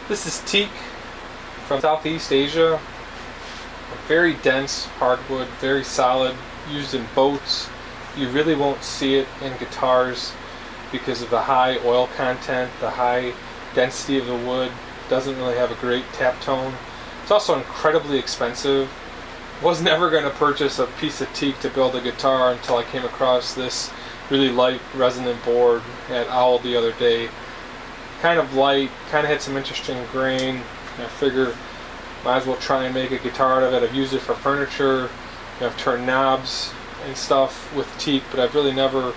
This is teak from Southeast Asia. Very dense hardwood, very solid, used in boats. You really won't see it in guitars because of the high oil content, the high density of the wood. Doesn't really have a great tap tone. It's also incredibly expensive. Was never going to purchase a piece of teak to build a guitar until I came across this really light resonant board at Owl the other day. Kind of light, kind of had some interesting grain. I figure might as well try and make a guitar out of it. I've used it for furniture. I've turned knobs and stuff with teak, but I've really never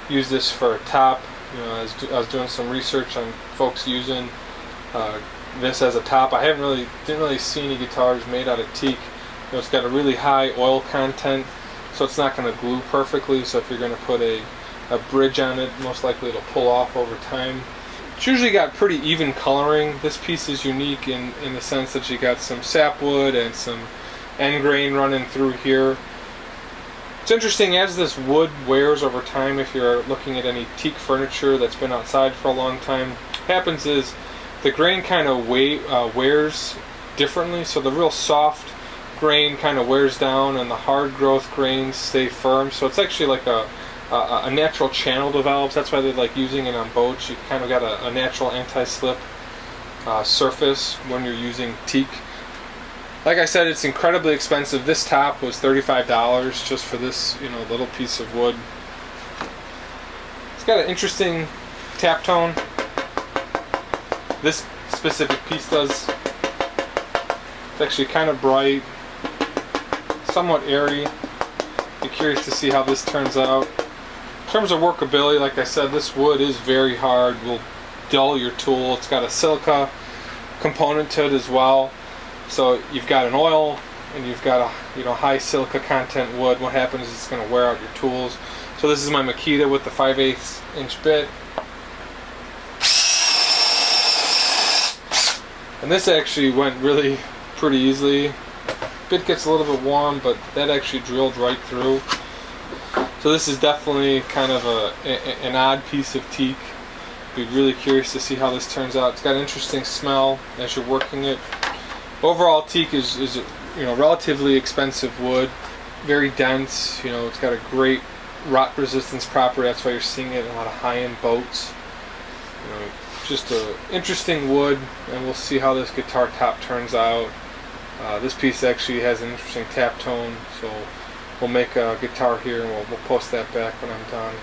used this for a top. I was doing some research on folks using this as a top. I didn't really see any guitars made out of teak. It's got a really high oil content, so it's not going to glue perfectly. So if you're going to put a bridge on it, most likely it'll pull off over time. It's usually got pretty even coloring. This piece is unique in the sense that you got some sapwood and some end grain running through here. It's interesting, as this wood wears over time, if you're looking at any teak furniture that's been outside for a long time, what happens is the grain kind of wears differently. So the real soft grain kind of wears down and the hard growth grains stay firm. So it's actually like a natural channel develops. That's why they like using it on boats. You kind of got a natural anti-slip surface when you're using teak. Like I said, it's incredibly expensive. This top was $35 just for this, little piece of wood. It's got an interesting tap tone. This specific piece does. It's actually kind of bright, somewhat airy. Be curious to see how this turns out. In terms of workability, like I said, this wood is very hard, will dull your tool. It's got a silica component to it as well. So you've got an oil and you've got a high silica content wood. What happens is it's going to wear out your tools. So this is my Makita with the 5/8 inch bit. And this actually went really pretty easily. Bit gets a little bit warm, but that actually drilled right through. So this is definitely kind of an odd piece of teak. Be really curious to see how this turns out. It's got an interesting smell as you're working it. Overall, teak is relatively expensive wood, very dense. It's got a great rot resistance property. That's why you're seeing it in a lot of high-end boats. Just an interesting wood, and we'll see how this guitar top turns out. This piece actually has an interesting tap tone, so we'll make a guitar here and we'll post that back when I'm done.